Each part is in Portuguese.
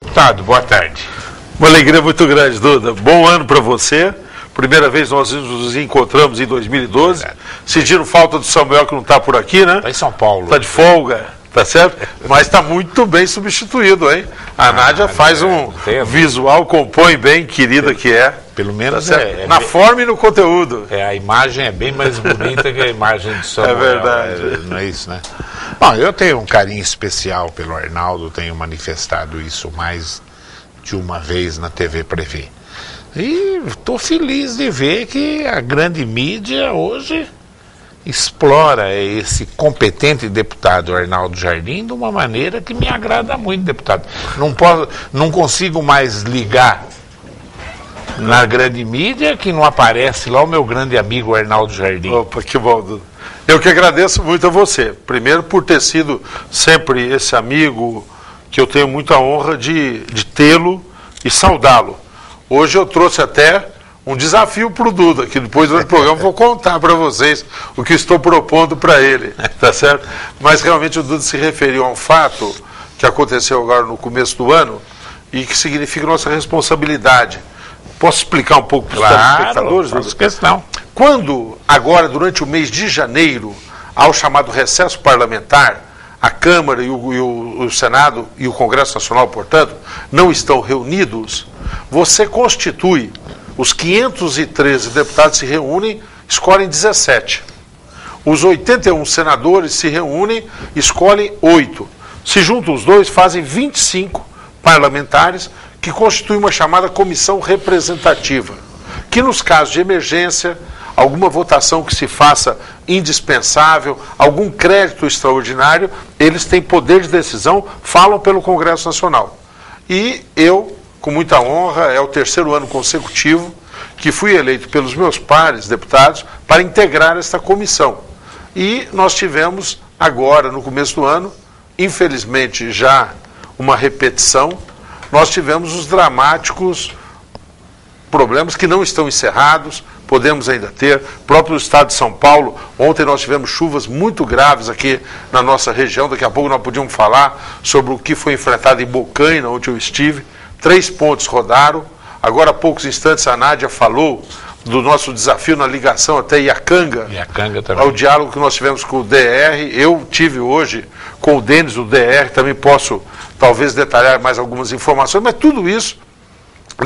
Deputado, boa tarde. Uma alegria muito grande, Duda. Bom ano para você. Primeira vez nós nos encontramos em 2012. Sentindo falta do Samuel, que não está por aqui, né? Está em São Paulo. Está de folga, tá certo? Mas está muito bem substituído, hein? A Nádia faz um visual, compõe bem, querida que é. Pelo menos tá na forma e no conteúdo. A imagem é bem mais bonita que a imagem do Samuel. É verdade. Não é isso, né? Bom, eu tenho um carinho especial pelo Arnaldo, tenho manifestado isso mais de uma vez na TV Prevê. E estou feliz de ver que a grande mídia hoje explora esse competente deputado Arnaldo Jardim de uma maneira que me agrada muito, deputado. Não consigo mais ligar na grande mídia que não aparece lá o meu grande amigo Arnaldo Jardim. Opa, que bom, Duda. Eu que agradeço muito a você. Primeiro por ter sido sempre esse amigo que eu tenho muita honra de tê-lo e saudá-lo. Hoje eu trouxe até um desafio para o Duda, que depois do programa vou contar para vocês o que estou propondo para ele, tá certo? Mas realmente o Duda se referiu a um fato que aconteceu agora no começo do ano e que significa nossa responsabilidade. Posso explicar um pouco para os telespectadores? Faço questão. Quando, agora, durante o mês de janeiro, há o chamado recesso parlamentar, a Câmara e o Senado e o Congresso Nacional, portanto, não estão reunidos, você constitui, os 513 deputados se reúnem, escolhem 17. Os 81 senadores se reúnem, escolhem 8. Se juntam os dois, fazem 25 parlamentares, que constitui uma chamada comissão representativa, que nos casos de emergência, alguma votação que se faça indispensável, algum crédito extraordinário, eles têm poder de decisão, falam pelo Congresso Nacional. E eu, com muita honra, é o 3º ano consecutivo que fui eleito pelos meus pares deputados para integrar esta comissão. E nós tivemos agora, no começo do ano, infelizmente já uma repetição, nós tivemos os dramáticos problemas que não estão encerrados, podemos ainda ter. Próprio estado de São Paulo, ontem nós tivemos chuvas muito graves aqui na nossa região, daqui a pouco nós podíamos falar sobre o que foi enfrentado em Bocaina, onde eu estive. 3 pontes rodaram. Agora há poucos instantes a Nádia falou do nosso desafio na ligação até Iacanga, também. Ao diálogo que nós tivemos com o DR. Eu tive hoje com o Denis, do DR, também posso talvez detalhar mais algumas informações, mas tudo isso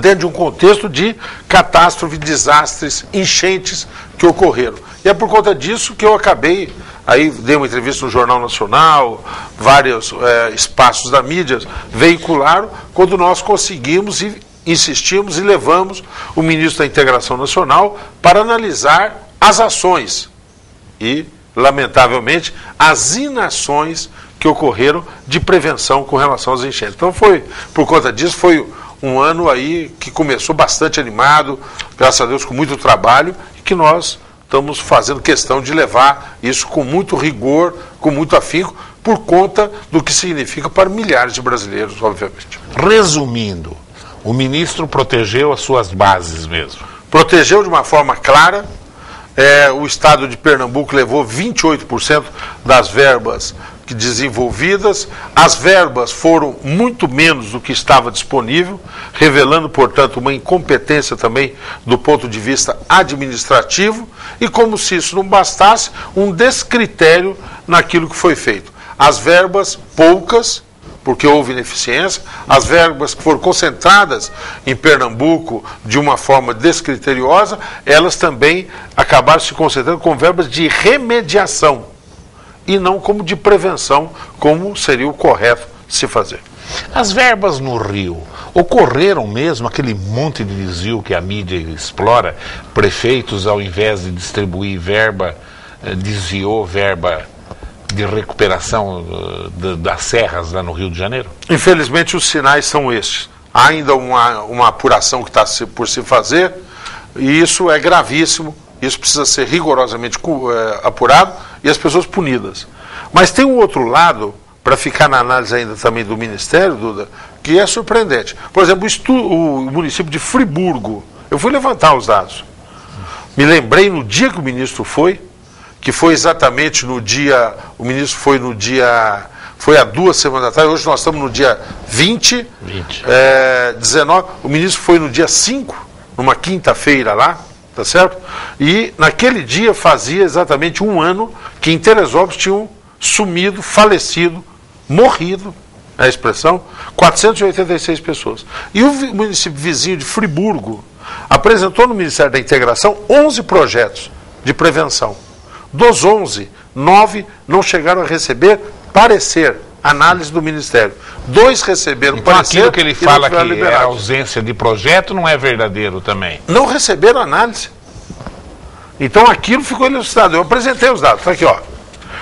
dentro de um contexto de catástrofe, desastres, enchentes que ocorreram. E é por conta disso que eu acabei, aí dei uma entrevista no Jornal Nacional, vários espaços da mídia veicularam, quando nós conseguimos e insistimos e levamos o ministro da Integração Nacional para analisar as ações e, lamentavelmente, as inações que ocorreram de prevenção com relação às enchentes. Então por conta disso, foi um ano aí que começou bastante animado, graças a Deus com muito trabalho, e que nós estamos fazendo questão de levar isso com muito rigor, com muito afinco, por conta do que significa para milhares de brasileiros, obviamente. Resumindo, o ministro protegeu as suas bases mesmo. Protegeu de uma forma clara. O estado de Pernambuco levou 28% das verbas desenvolvidas, as verbas foram muito menos do que estava disponível, revelando, portanto, uma incompetência também do ponto de vista administrativo, e como se isso não bastasse, um descritério naquilo que foi feito. As verbas, poucas, porque houve ineficiência, as verbas que foram concentradas em Pernambuco de uma forma descriteriosa, elas também acabaram se concentrando com verbas de remediação, e não como de prevenção, como seria o correto se fazer. As verbas no Rio ocorreram mesmo, aquele monte de desvio que a mídia explora, prefeitos ao invés de distribuir verba, desviou verba de recuperação das serras lá no Rio de Janeiro? Infelizmente os sinais são estes. Há ainda uma apuração que está por se fazer, e isso é gravíssimo. Isso precisa ser rigorosamente apurado e as pessoas punidas. Mas tem um outro lado, para ficar na análise ainda também do Ministério, Duda, que é surpreendente. Por exemplo, o município de Friburgo, eu fui levantar os dados. Me lembrei no dia que o ministro foi, que foi exatamente no dia, o ministro foi no dia foi há 2 semanas atrás, hoje nós estamos no dia 20. 19, o ministro foi no dia 5, numa quinta-feira lá, tá certo? E naquele dia fazia exatamente 1 ano que em Teresópolis tinham sumido, falecido, morrido, é a expressão, 486 pessoas. E o município vizinho de Friburgo apresentou no Ministério da Integração 11 projetos de prevenção. Dos 11, 9 não chegaram a receber parecer, análise do Ministério. 2 receberam então, parecer. Aquilo que ele fala que é ausência de projeto não é verdadeiro também. Não receberam análise. Então aquilo ficou elucidado. Eu apresentei os dados, está aqui, ó.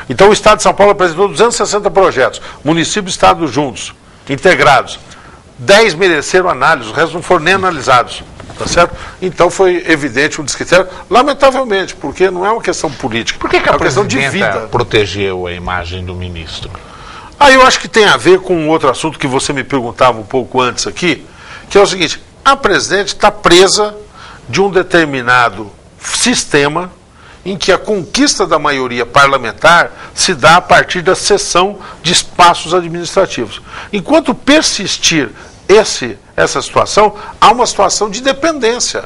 Então o Estado de São Paulo apresentou 260 projetos, município e Estado juntos, integrados. 10 mereceram análise, os restos não foram nem analisados. Tá certo? Então foi evidente um descritério, lamentavelmente, porque não é uma questão política. Por que a é uma questão de vida. Protegeu a imagem do ministro? Eu acho que tem a ver com um outro assunto que você me perguntava um pouco antes aqui, que é o seguinte: a presidente está presa de um determinado sistema em que a conquista da maioria parlamentar se dá a partir da cessão de espaços administrativos. Enquanto persistir essa situação, há uma situação de dependência.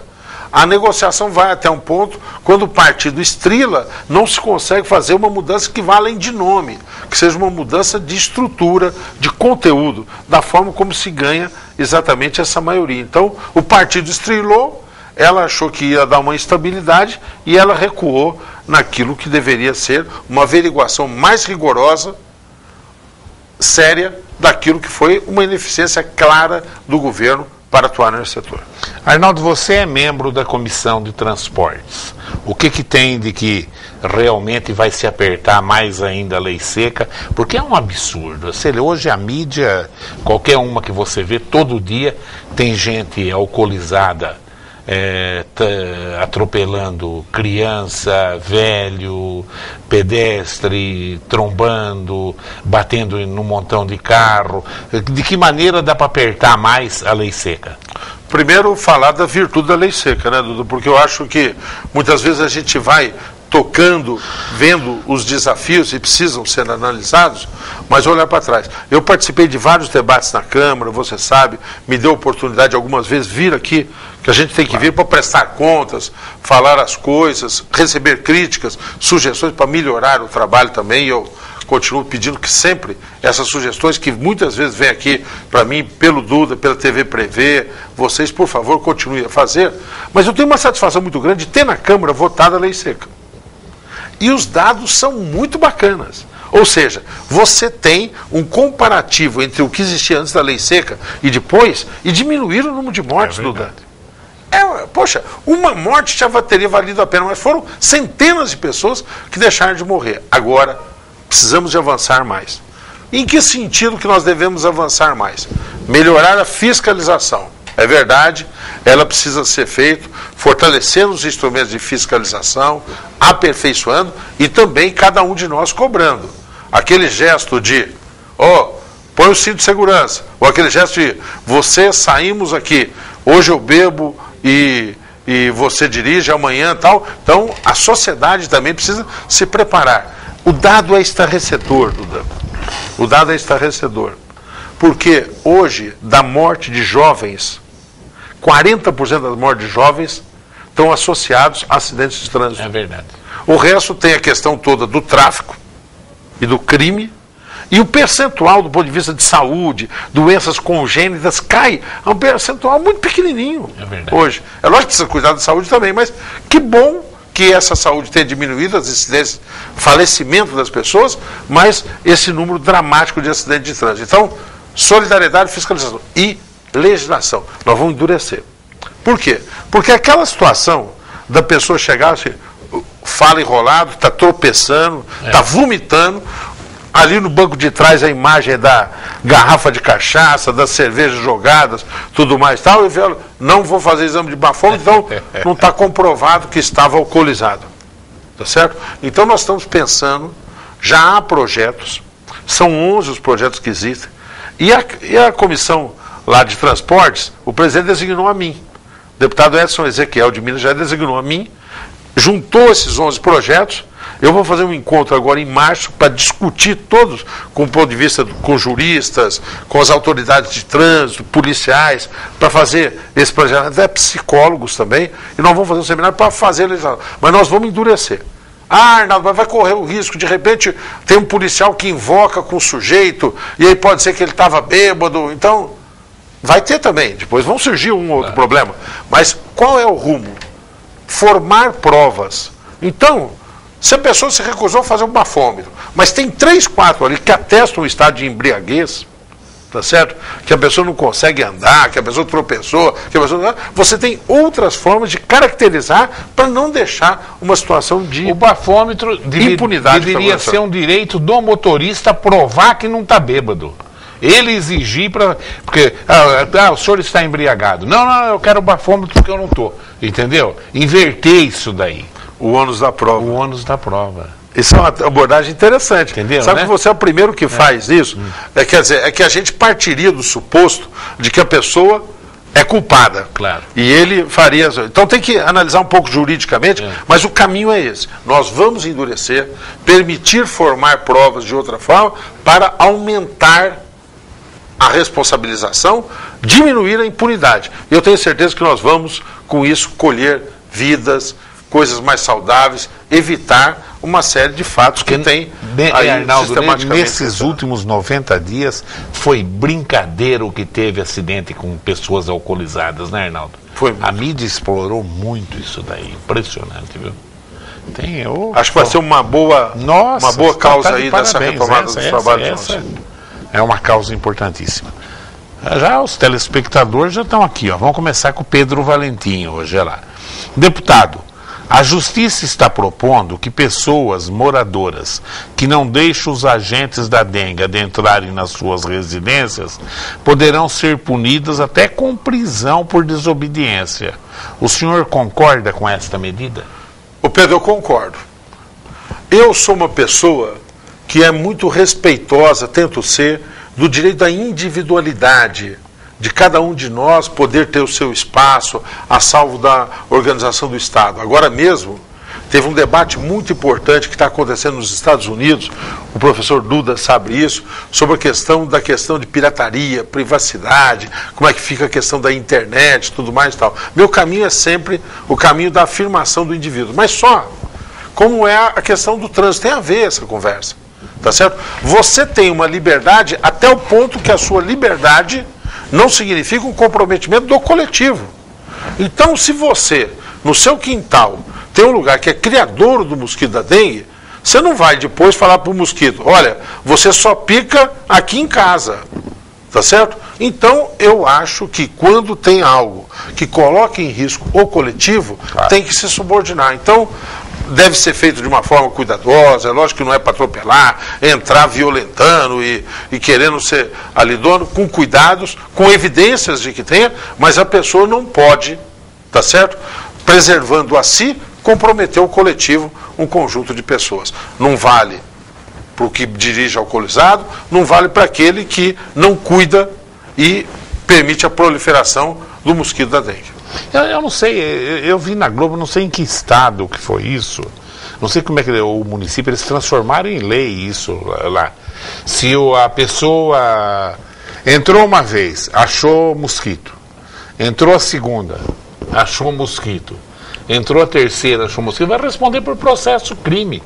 A negociação vai até um ponto, quando o partido estrila, não se consegue fazer uma mudança que vá além de nome, que seja uma mudança de estrutura, de conteúdo, da forma como se ganha exatamente essa maioria. Então, o partido estrilou, ela achou que ia dar uma instabilidade e ela recuou naquilo que deveria ser uma averiguação mais rigorosa, séria, daquilo que foi uma ineficiência clara do governo para atuar nesse setor. Arnaldo, você é membro da Comissão de Transportes. O que tem de que realmente vai se apertar mais ainda a lei seca? Porque é um absurdo. Hoje a mídia, qualquer uma que você vê, todo dia tem gente alcoolizada, atropelando criança, velho, pedestre, trombando, batendo num montão de carro. De que maneira dá para apertar mais a lei seca? Primeiro, falar da virtude da lei seca, né, Dudu? Porque eu acho que muitas vezes a gente vai tocando, vendo os desafios e precisam ser analisados, mas olhar para trás. Eu participei de vários debates na Câmara, você sabe, me deu a oportunidade algumas vezes vir aqui, que a gente tem que vir para prestar contas, falar as coisas, receber críticas, sugestões para melhorar o trabalho também. Eu continuo pedindo que sempre essas sugestões, que muitas vezes vêm aqui para mim, pelo Duda, pela TV Prevê, vocês, por favor, continuem a fazer. Mas eu tenho uma satisfação muito grande de ter na Câmara votado a lei seca. E os dados são muito bacanas. Ou seja, você tem um comparativo entre o que existia antes da lei seca e depois, e diminuir o número de mortes, Duda. Poxa, uma morte já teria valido a pena, mas foram centenas de pessoas que deixaram de morrer. Agora, precisamos de avançar mais. Em que sentido que nós devemos avançar mais? Melhorar a fiscalização. É verdade, ela precisa ser feita, fortalecendo os instrumentos de fiscalização, aperfeiçoando e também cada um de nós cobrando. Aquele gesto de, põe o cinto de segurança, ou aquele gesto de, saímos aqui, hoje eu bebo e você dirige amanhã e tal. Então, a sociedade também precisa se preparar. O dado é estarrecedor, Duda. O dado é estarrecedor. Porque hoje, da morte de jovens, 40% das mortes de jovens estão associados a acidentes de trânsito. É verdade. O resto tem a questão toda do tráfico e do crime. E o percentual do ponto de vista de saúde, doenças congênitas, cai a um percentual muito pequenininho. É verdade. Hoje. É lógico que precisa cuidar da saúde também, mas que bom que essa saúde tenha diminuído as incidências, falecimento das pessoas, mas esse número dramático de acidentes de trânsito. Então, solidariedade, fiscalização e legislação. Nós vamos endurecer. Por quê? Porque aquela situação da pessoa chegar assim, fala enrolado, está tropeçando, está vomitando, ali no banco de trás a imagem é da garrafa de cachaça, das cervejas jogadas, tudo mais e tal, eu falo, não vou fazer exame de bafômetro, então não está comprovado que estava alcoolizado. Tá certo? Então nós estamos pensando, já há projetos, são 11 os projetos que existem, e a comissão lá de transportes, o presidente designou a mim. O deputado Edson Ezequiel de Minas já designou a mim, juntou esses 11 projetos Eu vou fazer um encontro agora em março para discutir todos, com o ponto de vista com juristas, com as autoridades de trânsito, policiais, para fazer esse projeto, até psicólogos também, e nós vamos fazer um seminário para fazer a legislação. Mas nós vamos endurecer. Ah, Arnaldo, mas vai correr o risco, de repente tem um policial que invoca com o sujeito, e aí pode ser que ele estava bêbado, então vai ter também, depois vão surgir um ou outro problema. Mas qual é o rumo? Formar provas. Então, se a pessoa se recusou a fazer um bafômetro, mas tem 3, 4 ali que atestam o estado de embriaguez, tá certo? Que a pessoa não consegue andar, que a pessoa tropeçou, que a pessoa... Você tem outras formas de caracterizar para não deixar uma situação de o bafômetro impunidade. Deveria ser um direito do motorista provar que não está bêbado. Ele exigir para... Porque, o senhor está embriagado. Não, eu quero o bafômetro porque eu não estou. Entendeu? Inverter isso daí. O ônus da prova. O ônus da prova. Isso é uma abordagem interessante. Entendeu, Sabe, né? que você é o primeiro que faz isso? Quer dizer, é que a gente partiria do suposto de que a pessoa é culpada. Claro. E ele faria... Então tem que analisar um pouco juridicamente, mas o caminho é esse. Nós vamos endurecer, permitir formar provas de outra forma para aumentar a responsabilização, diminuir a impunidade. E eu tenho certeza que nós vamos, com isso, colher vidas, coisas mais saudáveis, evitar uma série de fatos que tem aí, Arnaldo, sistematicamente. nesses últimos 90 dias, foi brincadeira o que teve acidente com pessoas alcoolizadas, né, Arnaldo? Foi. A mídia explorou muito isso daí, impressionante, viu? Acho que vai ser uma boa causa aí dessa retomada dos trabalhos. É uma causa importantíssima. Já os telespectadores já estão aqui, ó. Vamos começar com o Pedro Valentim hoje, olha lá. Deputado, a Justiça está propondo que pessoas moradoras que não deixam os agentes da dengue adentrarem nas suas residências poderão ser punidas até com prisão por desobediência. O senhor concorda com esta medida? Ô Pedro, eu concordo. Eu sou uma pessoa que é muito respeitosa, tento ser, do direito da individualidade, de cada um de nós poder ter o seu espaço a salvo da organização do Estado. Agora mesmo, teve um debate muito importante que está acontecendo nos Estados Unidos, o professor Duda sabe isso, sobre a questão de pirataria, privacidade, como é que fica a questão da internet, tudo mais e tal. Meu caminho é sempre o caminho da afirmação do indivíduo, mas só como é a questão do trânsito, tem a ver essa conversa, tá certo? Você tem uma liberdade até o ponto que a sua liberdade não significa um comprometimento do coletivo. Então, se você, no seu quintal, tem um lugar que é criador do mosquito da dengue, você não vai depois falar para o mosquito, olha, você só pica aqui em casa, tá certo? Então, eu acho que quando tem algo que coloca em risco o coletivo, tem que se subordinar. Então, deve ser feito de uma forma cuidadosa, é lógico que não é para atropelar, entrar violentando e querendo ser ali dono, com cuidados, com evidências de que tenha, mas a pessoa não pode, tá certo? Preservando a si, comprometer o coletivo, um conjunto de pessoas. Não vale para o que dirige alcoolizado, não vale para aquele que não cuida e permite a proliferação do mosquito da dengue. Eu não sei, eu vi na Globo, não sei em que estado que foi isso, não sei como é que o município, eles transformaram em lei isso lá. Se a pessoa entrou uma vez, achou mosquito, entrou a segunda, achou mosquito, entrou a terceira, achou mosquito, vai responder por processo crime.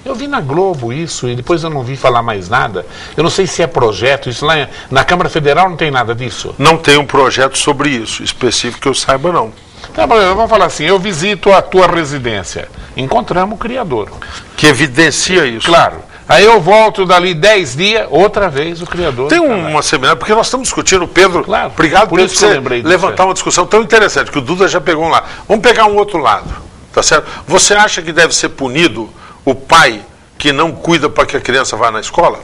Eu vi na Globo isso e depois eu não vi falar mais nada. Eu não sei se é projeto, isso lá na Câmara Federal não tem nada disso. Não tem um projeto sobre isso, específico que eu saiba não. Tá, vamos falar assim, eu visito a tua residência, encontramos o criador. Que evidencia isso. Claro. Aí eu volto dali 10 dias, outra vez o criador. Tem uma seminário, porque nós estamos discutindo, Pedro, claro, obrigado por isso você levantar uma discussão tão interessante, que o Duda já pegou um lado. Vamos pegar um outro lado, tá certo? Você acha que deve ser punido o pai que não cuida para que a criança vá na escola?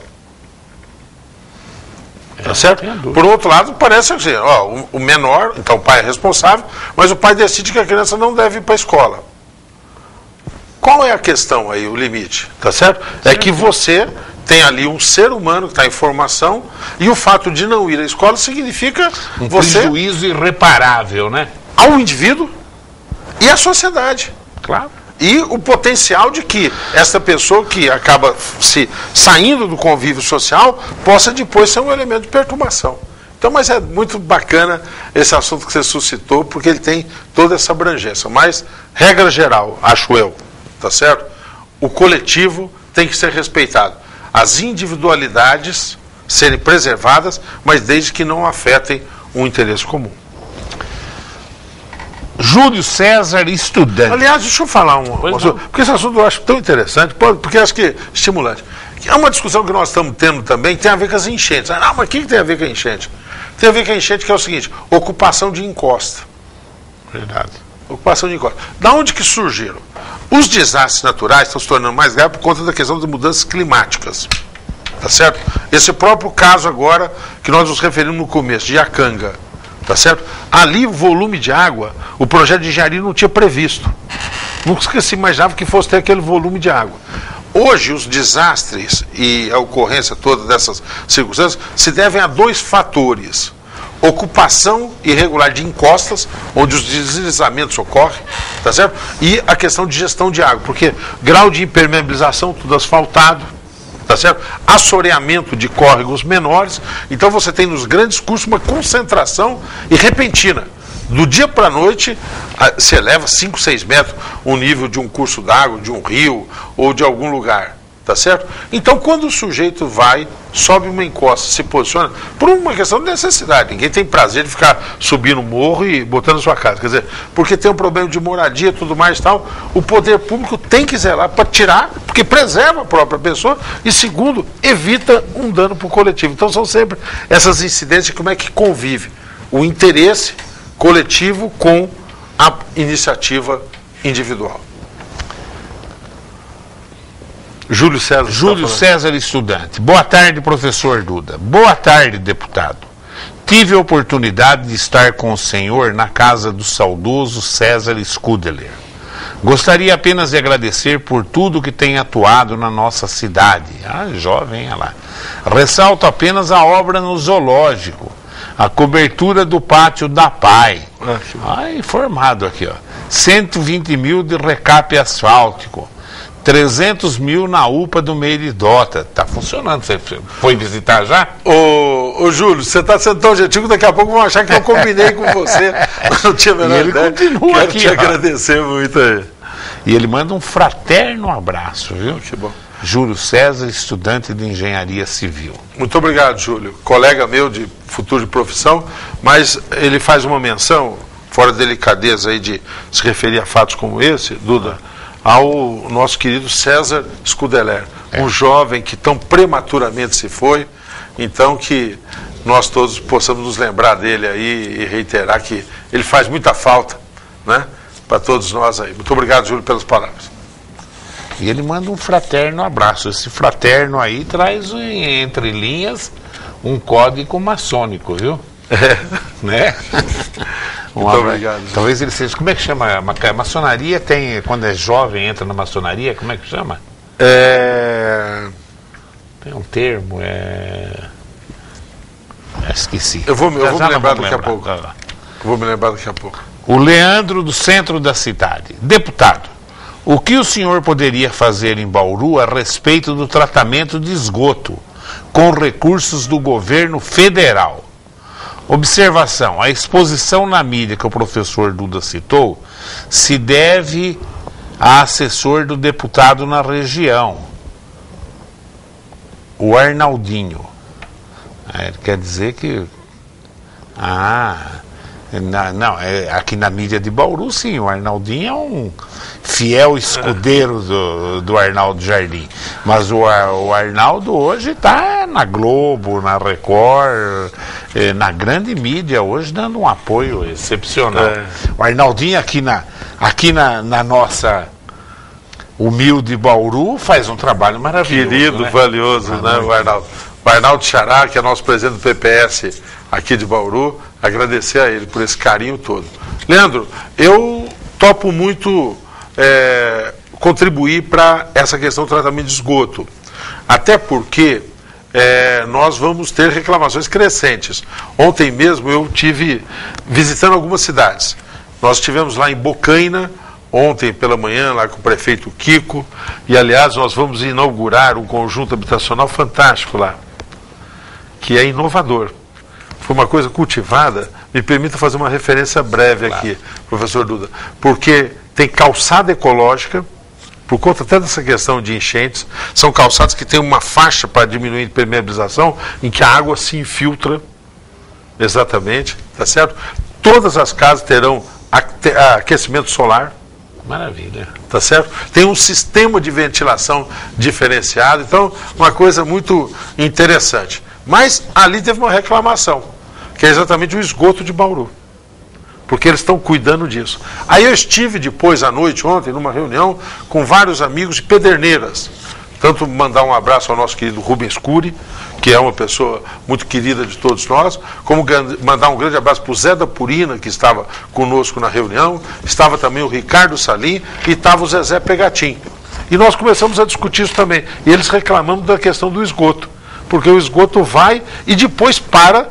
Tá certo? Por outro lado, parece assim, ó, o menor, então o pai é responsável, mas o pai decide que a criança não deve ir para a escola. Qual é a questão aí, o limite? Tá certo? É que você tem ali um ser humano que está em formação e o fato de não ir à escola significa um prejuízo irreparável, né? Ao indivíduo e à sociedade. Claro. E o potencial de que essa pessoa que acaba saindo do convívio social possa depois ser um elemento de perturbação. Então, mas é muito bacana esse assunto que você suscitou, porque ele tem toda essa abrangência. Mas, regra geral, acho eu, tá certo? O coletivo tem que ser respeitado. As individualidades serem preservadas, mas desde que não afetem um interesse comum. Júlio César, estudante. Aliás, deixa eu falar porque esse assunto eu acho tão interessante, porque acho que é estimulante. É uma discussão que nós estamos tendo também, que tem a ver com as enchentes. Ah, mas o que tem a ver com a enchente? Tem a ver com a enchente, que é o seguinte: ocupação de encosta. Verdade. Ocupação de encosta. Da onde que surgiram? Os desastres naturais estão se tornando mais graves por conta da questão das mudanças climáticas. Tá certo? Esse próprio caso agora, que nós nos referimos no começo, de Iacanga. Tá certo? Ali o volume de água, o projeto de engenharia não tinha previsto. Nunca se imaginava que fosse ter aquele volume de água. Hoje, os desastres e a ocorrência toda dessas circunstâncias se devem a dois fatores: ocupação irregular de encostas, onde os deslizamentos ocorrem, tá certo? E a questão de gestão de água, porque grau de impermeabilização, tudo asfaltado, tá certo? Assoreamento de córregos menores. Então você tem nos grandes cursos uma concentração e repentina. Do dia para a noite, se eleva 5, 6 metros o nível de um curso d'água, de um rio ou de algum lugar, tá certo? Então, quando o sujeito vai, sobe uma encosta, se posiciona, por uma questão de necessidade, ninguém tem prazer de ficar subindo o morro e botando a sua casa, quer dizer, porque tem um problema de moradia e tudo mais e tal, o poder público tem que zelar para tirar, porque preserva a própria pessoa e, segundo, evita um dano para o coletivo. Então, são sempre essas incidências de como é que convive o interesse coletivo com a iniciativa individual. Júlio César. Júlio César, estudante. Boa tarde, professor Duda. Boa tarde, deputado. Tive a oportunidade de estar com o senhor na casa do saudoso César Scudeler. Gostaria apenas de agradecer por tudo que tem atuado na nossa cidade. Ah, jovem, olha lá. Ressalto apenas a obra no zoológico, a cobertura do pátio da PAI. Informado aqui, ó. 120 mil de recape asfáltico. 300 mil na UPA do Meridota. Tá funcionando. Você foi visitar já? Ô Júlio, você está sendo tão gentil que daqui a pouco vão achar que eu combinei com você. Mas não tinha a menor ideia. Continua Quero aqui, te agradecer muito aí. E ele manda um fraterno abraço, viu? Que bom. Júlio César, estudante de engenharia civil. Muito obrigado, Júlio. Colega meu de futuro de profissão, mas ele faz uma menção, fora da delicadeza aí de se referir a fatos como esse, Duda, ao nosso querido César Scudeler, um jovem que tão prematuramente se foi, então que nós todos possamos nos lembrar dele aí e reiterar que ele faz muita falta, né, para todos nós aí. Muito obrigado, Júlio, pelas palavras. E ele manda um fraterno abraço. Esse fraterno aí traz, entre linhas, um código maçônico, viu? Né? Muito obrigado. Talvez ele seja. Como é que chama? A maçonaria tem. Quando é jovem, entra na maçonaria, como é que chama? Tem um termo, esqueci. Eu vou me lembrar daqui a pouco. Vou me lembrar daqui a pouco. O Leandro, do centro da cidade. Deputado, o que o senhor poderia fazer em Bauru a respeito do tratamento de esgoto com recursos do governo federal? Observação: a exposição na mídia que o professor Duda citou se deve a assessor do deputado na região, o Arnaldinho. Quer dizer que... aqui na mídia de Bauru, sim, o Arnaldinho é um fiel escudeiro do Arnaldo Jardim. Mas o Arnaldo hoje está na Globo, na Record, na grande mídia hoje, dando um apoio excepcional. O Arnaldinho aqui na nossa humilde Bauru faz um trabalho maravilhoso. Querido, né? Valioso, né, o Arnaldo. O Arnaldo Xará, que é nosso presidente do PPS aqui de Bauru, agradecer a ele por esse carinho todo. Leandro, eu topo muito contribuir para essa questão do tratamento de esgoto, até porque nós vamos ter reclamações crescentes. Ontem mesmo eu tive visitando algumas cidades. Nós estivemos lá em Bocaina ontem pela manhã lá com o prefeito Kiko, e aliás nós vamos inaugurar um conjunto habitacional fantástico lá, que é inovador. Foi uma coisa cultivada, me permita fazer uma referência breve aqui, professor Duda, porque tem calçada ecológica, por conta até dessa questão de enchentes, são calçadas que têm uma faixa para diminuir a impermeabilização, em que a água se infiltra, exatamente, tá certo? Todas as casas terão aquecimento solar. Maravilha. Tá certo? Tem um sistema de ventilação diferenciado, então uma coisa muito interessante. Mas ali teve uma reclamação, que é exatamente o esgoto de Bauru, porque eles estão cuidando disso. Aí eu estive depois à noite, ontem, numa reunião com vários amigos de Pederneiras. Tanto mandar um abraço ao nosso querido Rubens Cury, que é uma pessoa muito querida de todos nós, como mandar um grande abraço para o Zé da Purina, que estava conosco na reunião, estava também o Ricardo Salim e estava o Zezé Pegatim. E nós começamos a discutir isso também. E eles reclamando da questão do esgoto, porque o esgoto vai e depois para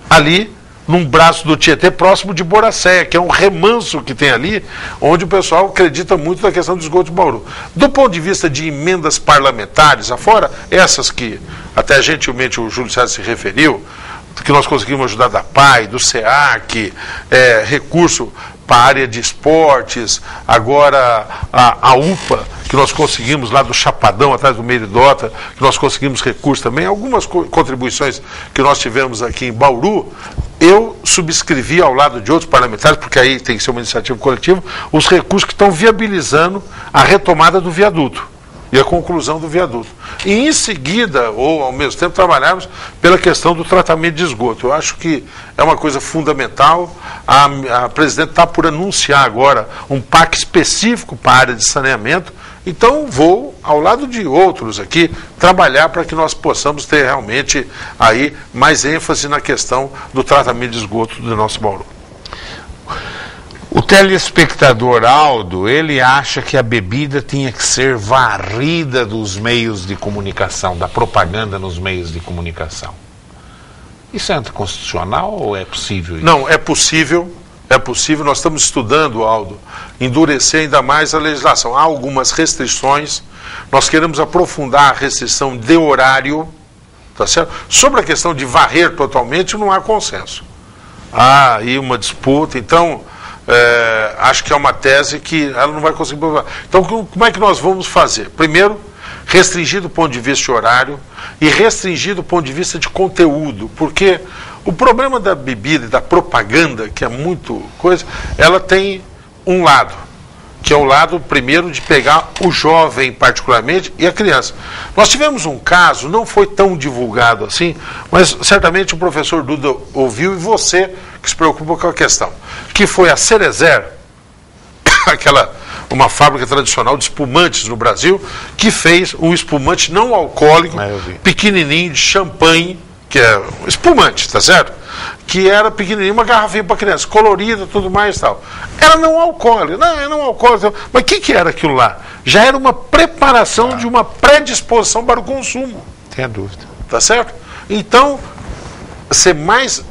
ali num braço do Tietê, próximo de Boracéia, que é um remanso que tem ali, onde o pessoal acredita muito na questão do esgoto de Bauru. Do ponto de vista de emendas parlamentares, afora essas que até gentilmente o Júlio César se referiu, que nós conseguimos ajudar da PAI, do SEAC, recurso para a área de esportes, agora a UPA, que nós conseguimos lá do Chapadão, atrás do Meridota, que nós conseguimos recursos também, algumas contribuições que nós tivemos aqui em Bauru, eu subscrevi ao lado de outros parlamentares, porque aí tem que ser uma iniciativa coletiva, os recursos que estão viabilizando a retomada do viaduto e a conclusão do viaduto. E em seguida, ou ao mesmo tempo, trabalharmos pela questão do tratamento de esgoto. Eu acho que é uma coisa fundamental. A presidente está por anunciar agora um PAC específico para a área de saneamento. Então vou, ao lado de outros aqui, trabalhar para que nós possamos ter realmente aí mais ênfase na questão do tratamento de esgoto do nosso Bauru. O telespectador Aldo, ele acha que a bebida tinha que ser varrida dos meios de comunicação, da propaganda nos meios de comunicação. Isso é anticonstitucional ou é possível isso? Não, é possível. É possível, nós estamos estudando, Aldo, endurecer ainda mais a legislação. Há algumas restrições, nós queremos aprofundar a restrição de horário, tá certo? Sobre a questão de varrer totalmente, não há consenso. Há aí uma disputa, então, acho que é uma tese que ela não vai conseguir provar. Então, como é que nós vamos fazer? Primeiro, restringir do ponto de vista de horário e restringir do ponto de vista de conteúdo, porque o problema da bebida e da propaganda, que é muito coisa, ela tem um lado, que é o lado, primeiro, de pegar o jovem particularmente e a criança. Nós tivemos um caso, não foi tão divulgado assim, mas certamente o professor Duda ouviu e você que se preocupa com a questão, que foi a Cerezer, uma fábrica tradicional de espumantes no Brasil, que fez um espumante não alcoólico, pequenininho, de champanhe, que é um espumante, tá certo? Que era pequenininho, uma garrafinha para criança, colorida, tudo mais e tal. Era não alcoólico, não alcoólico. Mas o que era aquilo lá? Já era uma preparação de uma predisposição para o consumo. Tem a dúvida. Tá certo? Então, ser mais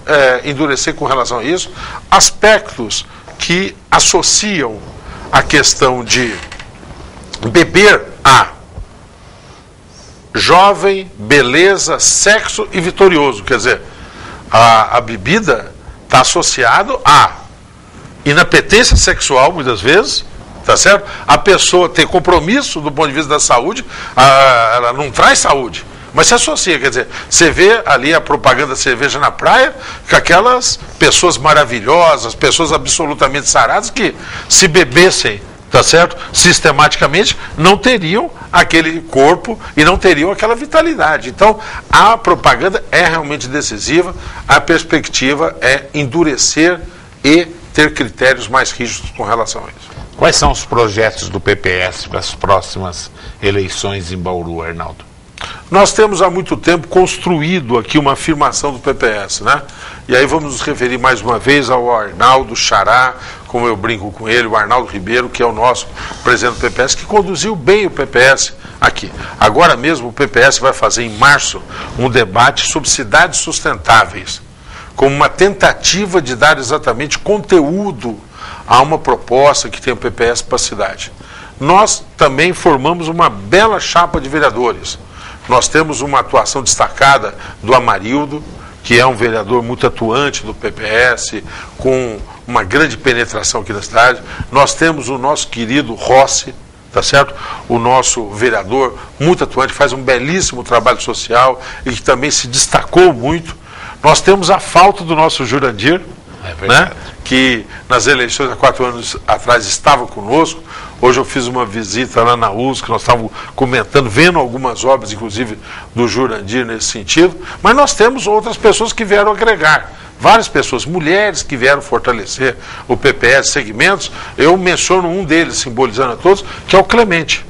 endurecer com relação a isso, aspectos que associam a questão de beber a jovem, beleza, sexo e vitorioso. Quer dizer, a bebida está associado a inapetência sexual, muitas vezes, tá certo? A pessoa tem compromisso do ponto de vista da saúde, ela não traz saúde, mas se associa, quer dizer, você vê ali a propaganda da cerveja na praia, com aquelas pessoas maravilhosas, pessoas absolutamente saradas, que se bebessem, tá certo? Sistematicamente, não teriam aquele corpo e não teriam aquela vitalidade. Então, a propaganda é realmente decisiva, a perspectiva é endurecer e ter critérios mais rígidos com relação a isso. Quais são os projetos do PPS para as próximas eleições em Bauru, Arnaldo? Nós temos há muito tempo construído aqui uma afirmação do PPS, né? E aí vamos nos referir mais uma vez ao Arnaldo Xará, como eu brinco com ele, o Arnaldo Ribeiro, que é o nosso presidente do PPS, que conduziu bem o PPS aqui. Agora mesmo o PPS vai fazer em março um debate sobre cidades sustentáveis, como uma tentativa de dar exatamente conteúdo há uma proposta que tem o PPS para a cidade. Nós também formamos uma bela chapa de vereadores. Nós temos uma atuação destacada do Amarildo, que é um vereador muito atuante do PPS, com uma grande penetração aqui na cidade. Nós temos o nosso querido Rossi, tá certo? O nosso vereador muito atuante, faz um belíssimo trabalho social e que também se destacou muito. Nós temos a falta do nosso Jurandir, né? Que nas eleições há 4 anos atrás estava conosco. Hoje eu fiz uma visita lá na USP, nós estávamos comentando, vendo algumas obras, inclusive do Jurandir nesse sentido, mas nós temos outras pessoas que vieram agregar, várias pessoas, mulheres que vieram fortalecer o PPS, segmentos. Eu menciono um deles, simbolizando a todos, que é o Clemente,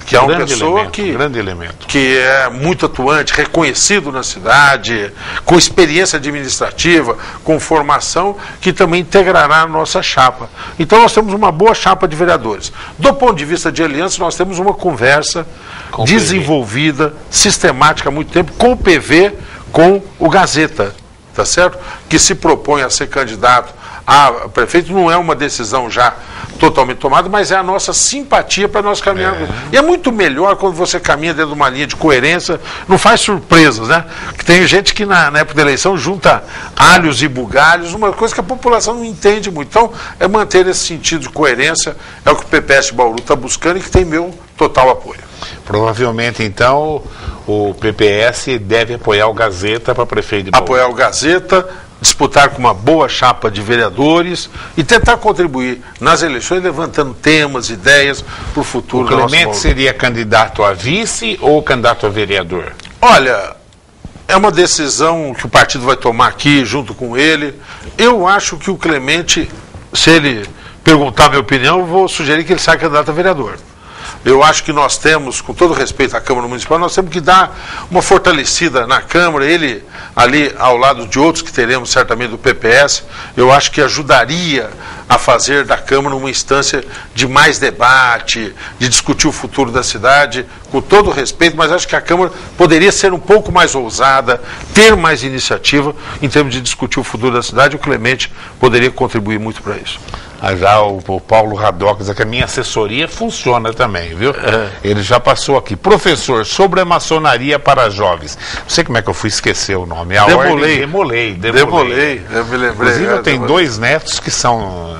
que é uma pessoa que é muito atuante, reconhecido na cidade, com experiência administrativa, com formação, que também integrará a nossa chapa. Então nós temos uma boa chapa de vereadores. Do ponto de vista de aliança, nós temos uma conversa desenvolvida, sistemática há muito tempo, com o PV, com o Gazeta, tá certo? Que se propõe a ser candidato a prefeito. Não é uma decisão já totalmente tomada, mas é a nossa simpatia para nós caminharmos. E é muito melhor quando você caminha dentro de uma linha de coerência, não faz surpresas, né? Que tem gente que na época da eleição junta alhos e bugalhos, uma coisa que a população não entende muito. Então, é manter esse sentido de coerência, é o que o PPS de Bauru está buscando e que tem meu total apoio. Provavelmente, então, o PPS deve apoiar o Gazeta para prefeito de Bauru. Apoiar o Gazeta, disputar com uma boa chapa de vereadores e tentar contribuir nas eleições, levantando temas, ideias para o futuro. O Clemente seria candidato a vice ou candidato a vereador? Olha, é uma decisão que o partido vai tomar aqui, junto com ele. Eu acho que o Clemente, se ele perguntar a minha opinião, eu vou sugerir que ele saia candidato a vereador. Eu acho que nós temos, com todo respeito à Câmara Municipal, nós temos que dar uma fortalecida na Câmara, ele ali ao lado de outros que teremos certamente do PPS, eu acho que ajudaria a fazer da Câmara uma instância de mais debate, de discutir o futuro da cidade, com todo respeito, mas acho que a Câmara poderia ser um pouco mais ousada, ter mais iniciativa em termos de discutir o futuro da cidade, e o Clemente poderia contribuir muito para isso. Já o Paulo Radoc diz que a minha assessoria funciona também, viu? Ele já passou aqui. Professor, sobre a maçonaria para jovens. Não sei como é que eu fui esquecer o nome. Demolei, eu me lembrei. Inclusive eu tenho 2 netos que são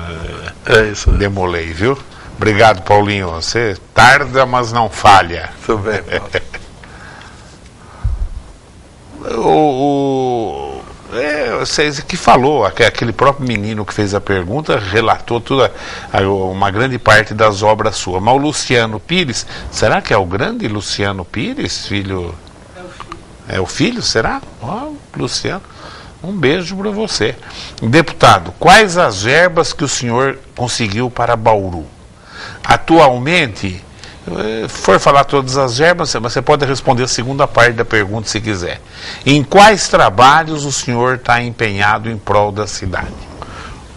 isso. Demolei, viu? Obrigado, Paulinho. Você tarda, mas não falha. Tudo bem, Paulo. Vocês que falou, aquele próprio menino que fez a pergunta, relatou toda uma grande parte das obras suas. Mas o Luciano Pires, será que é o grande Luciano Pires, filho? É o filho, será? Luciano, um beijo para você. Deputado, quais as verbas que o senhor conseguiu para Bauru? Atualmente, for falar todas as verbas, você pode responder a segunda parte da pergunta se quiser. Em quais trabalhos o senhor está empenhado em prol da cidade?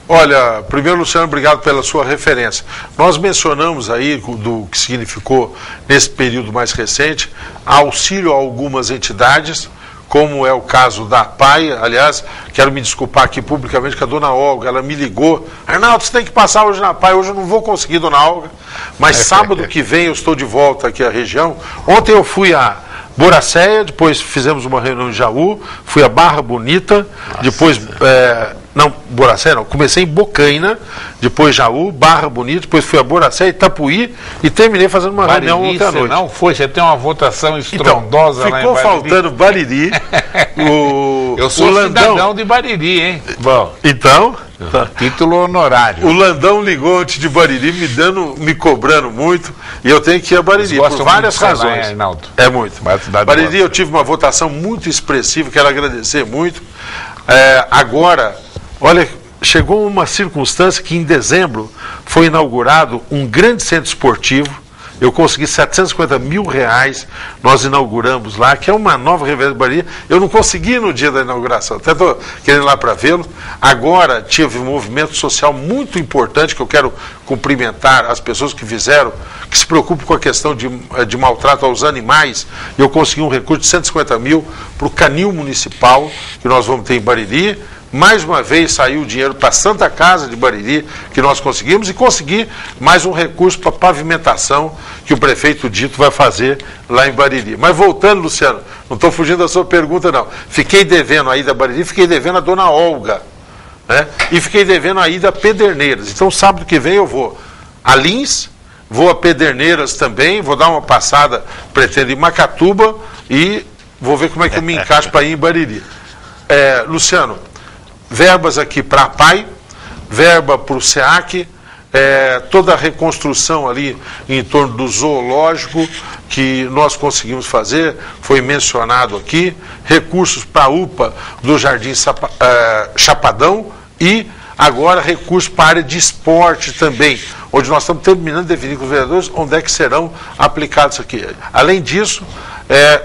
Olha, primeiro, Luciano, obrigado pela sua referência. Nós mencionamos aí do que significou nesse período mais recente auxílio a algumas entidades, como é o caso da PAI. Aliás, quero me desculpar aqui publicamente que a dona Olga, ela me ligou: Arnaldo, você tem que passar hoje na PAI. Hoje eu não vou conseguir, dona Olga, mas sábado que vem eu estou de volta aqui à região. Ontem eu fui a Boracéia, depois fizemos uma reunião em Jaú, fui a Barra Bonita, depois... Não, Boracéia não. Comecei em Bocaina, depois Jaú, Barra Bonita, depois fui a Boracéia, Itapuí e terminei fazendo uma reunião ontem à noite. Não foi, você tem uma votação estrondosa então, lá em Bariri. Ficou faltando Bariri. Eu sou cidadão de Bariri, hein? Bom, então... Tá. Título honorário. O Landão ligou antes de Bariri, me cobrando muito, e eu tenho que ir a Bariri, por várias razões. É muito. Bariri eu tive uma votação muito expressiva, quero agradecer muito. Agora, olha, chegou uma circunstância que em dezembro foi inaugurado um grande centro esportivo. Eu consegui R$750 mil, nós inauguramos lá, que é uma nova referência de Bariri. Eu não consegui no dia da inauguração, até estou querendo ir lá para vê-lo. Agora tive um movimento social muito importante, que eu quero cumprimentar as pessoas que fizeram, que se preocupam com a questão de maltrato aos animais. Eu consegui um recurso de R$150 mil para o canil municipal, que nós vamos ter em Bariri, mais uma vez saiu o dinheiro para a Santa Casa de Bariri, que nós conseguimos, e consegui mais um recurso para pavimentação que o prefeito Dito vai fazer lá em Bariri. Mas voltando, Luciano, não estou fugindo da sua pergunta, não. Fiquei devendo a ida a Bariri, fiquei devendo a dona Olga, né? E fiquei devendo a ida a Pederneiras. Então, sábado que vem eu vou a Lins, vou a Pederneiras também, vou dar uma passada, pretendo em Macatuba e vou ver como é que eu me encaixo para ir em Bariri. Luciano, verbas aqui para a PAI, verba para o SEAC, toda a reconstrução ali em torno do zoológico que nós conseguimos fazer, foi mencionado aqui, recursos para a UPA do Jardim Chapadão e agora recursos para a área de esporte também, onde nós estamos terminando de definir com os vereadores onde é que serão aplicados aqui. Além disso,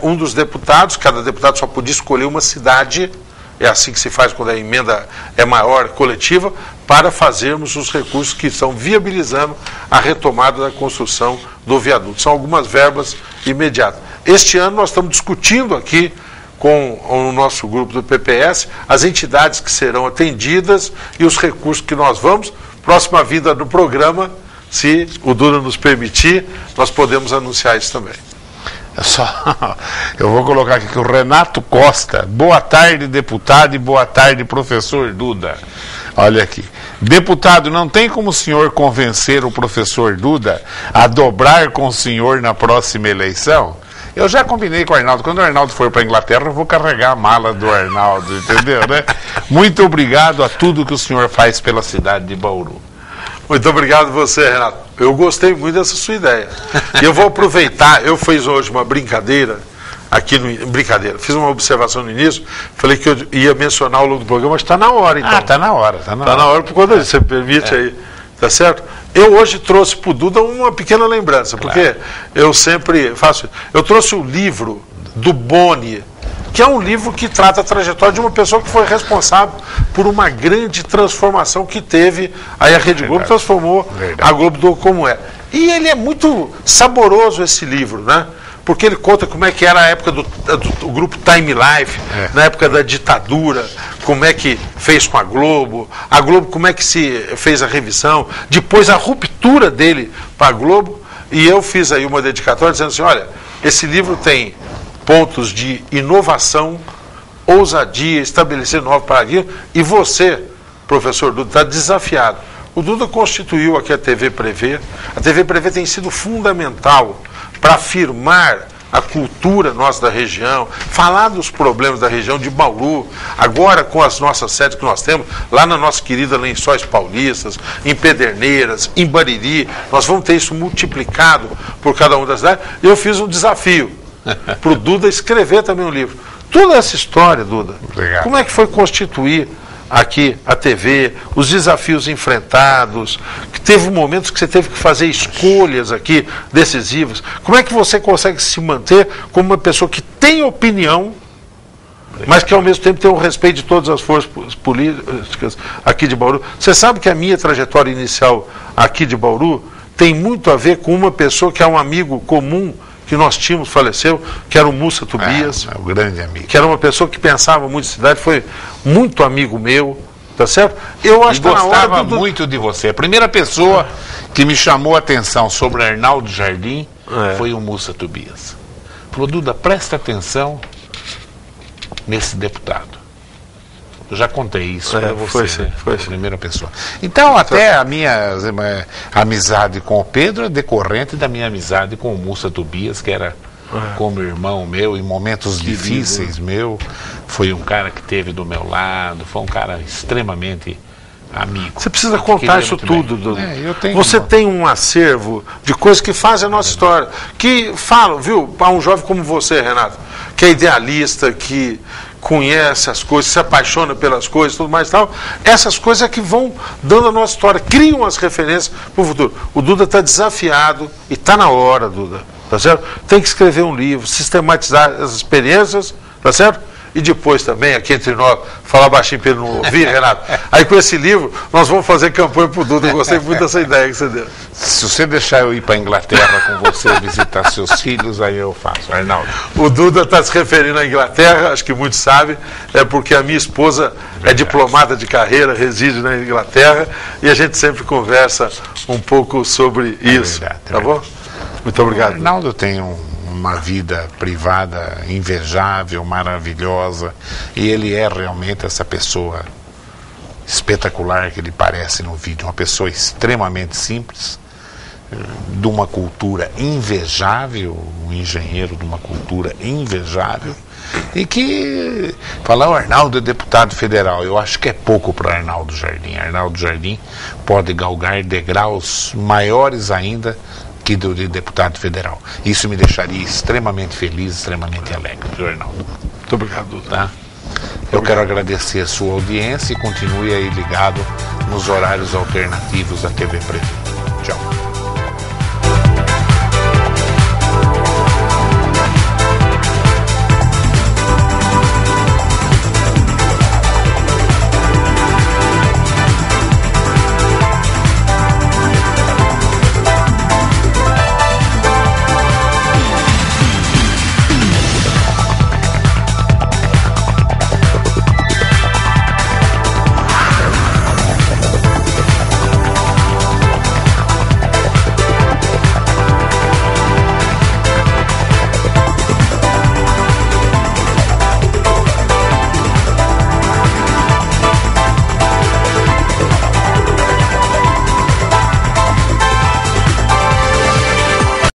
um dos deputados, cada deputado só podia escolher uma cidade, é assim que se faz quando a emenda é maior, coletiva, para fazermos os recursos que estão viabilizando a retomada da construção do viaduto. São algumas verbas imediatas. Este ano nós estamos discutindo aqui com o nosso grupo do PPS, as entidades que serão atendidas e os recursos que nós vamos. Próxima vinda do programa, se o Duda nos permitir, nós podemos anunciar isso também. Eu vou colocar aqui que o Renato Costa, boa tarde, deputado, e boa tarde, professor Duda. Olha aqui, deputado, não tem como o senhor convencer o professor Duda a dobrar com o senhor na próxima eleição? Eu já combinei com o Arnaldo, quando o Arnaldo for para a Inglaterra, eu vou carregar a mala do Arnaldo, entendeu, né? Muito obrigado a tudo que o senhor faz pela cidade de Bauru. Muito obrigado a você, Renato. Eu gostei muito dessa sua ideia. E eu vou aproveitar, eu fiz hoje uma brincadeira, fiz uma observação no início, falei que eu ia mencionar ao longo do programa, mas está na hora, então. Está na hora. Está na hora por conta disso, você me permite aí, tá certo? Eu hoje trouxe para o Duda uma pequena lembrança, porque eu sempre faço. Eu trouxe o livro do Boni, que é um livro que trata a trajetória de uma pessoa que foi responsável por uma grande transformação que teve aí a Rede Globo, transformou a Globo como é. E ele é muito saboroso, esse livro, né? Porque ele conta como é que era a época do grupo Time Life, na época da ditadura, como é que fez com a Globo como é que se fez a revisão, depois a ruptura dele para a Globo, e eu fiz aí uma dedicatória dizendo assim, olha, esse livro tem pontos de inovação, ousadia, estabelecer novos paradigmas, e você, professor Duda, está desafiado. O Duda constituiu aqui a TV Prevê. A TV Prevê tem sido fundamental para afirmar a cultura nossa da região, falar dos problemas da região de Bauru, agora com as nossas sedes que nós temos, lá na nossa querida Lençóis Paulistas, em Pederneiras, em Bariri, nós vamos ter isso multiplicado por cada uma das cidades. Eu fiz um desafio para o Duda escrever também um livro. Toda essa história, Duda, Obrigado. Como é que foi constituir aqui a TV, os desafios enfrentados, que teve momentos que você teve que fazer escolhas aqui decisivas. Como é que você consegue se manter como uma pessoa que tem opinião, mas que ao mesmo tempo tem o respeito de todas as forças políticas aqui de Bauru? Você sabe que a minha trajetória inicial aqui de Bauru tem muito a ver com uma pessoa que é um amigo comum que nós tínhamos, faleceu, que era o Mussa Tobias. O grande amigo. Que era uma pessoa que pensava muito em cidade, foi muito amigo meu, tá certo? Eu acho que gostava muito de você. A primeira pessoa que me chamou a atenção sobre Arnaldo Jardim foi o Mussa Tobias. Falou, Duda, presta atenção nesse deputado. Eu já contei isso para você, foi a primeira pessoa. Então, até a minha amizade com o Pedro é decorrente da minha amizade com o Mussa Tobias, que era como irmão meu, em momentos difíceis meu, foi um cara que esteve do meu lado, foi um cara extremamente amigo. Você precisa contar isso tudo, Duda. Você tem um acervo de coisas que fazem a nossa história, que falam, viu, para um jovem como você, Renato, que é idealista, que conhece as coisas, se apaixona pelas coisas, tudo mais e tal, essas coisas é que vão dando a nossa história, criam as referências para o futuro. O Duda está desafiado e está na hora, Duda, tá certo? Tem que escrever um livro, sistematizar as experiências, tá certo? e depois também, aqui entre nós, falar baixinho para ele não ouvir, Renato. Aí com esse livro, nós vamos fazer campanha pro Duda. Eu gostei muito dessa ideia que você deu. Se você deixar eu ir para a Inglaterra com você visitar seus filhos, aí eu faço, Arnaldo. O Duda está se referindo à Inglaterra, acho que muitos sabem, é porque a minha esposa é diplomata de carreira, reside na Inglaterra, e a gente sempre conversa um pouco sobre isso. Verdade, tá bom? Muito obrigado. O Arnaldo tem uma vida privada invejável, maravilhosa, e ele é realmente essa pessoa espetacular que ele parece no vídeo, uma pessoa extremamente simples, de uma cultura invejável, um engenheiro de uma cultura invejável, e que falar o Arnaldo é deputado federal, eu acho que é pouco para Arnaldo Jardim. Arnaldo Jardim pode galgar degraus maiores ainda que do de deputado federal. Isso me deixaria extremamente feliz, extremamente alegre, viu, Arnaldo? Muito obrigado, Duda. Tá? Eu quero agradecer a sua audiência e continue aí ligado nos horários alternativos da TV Prevê. Tchau.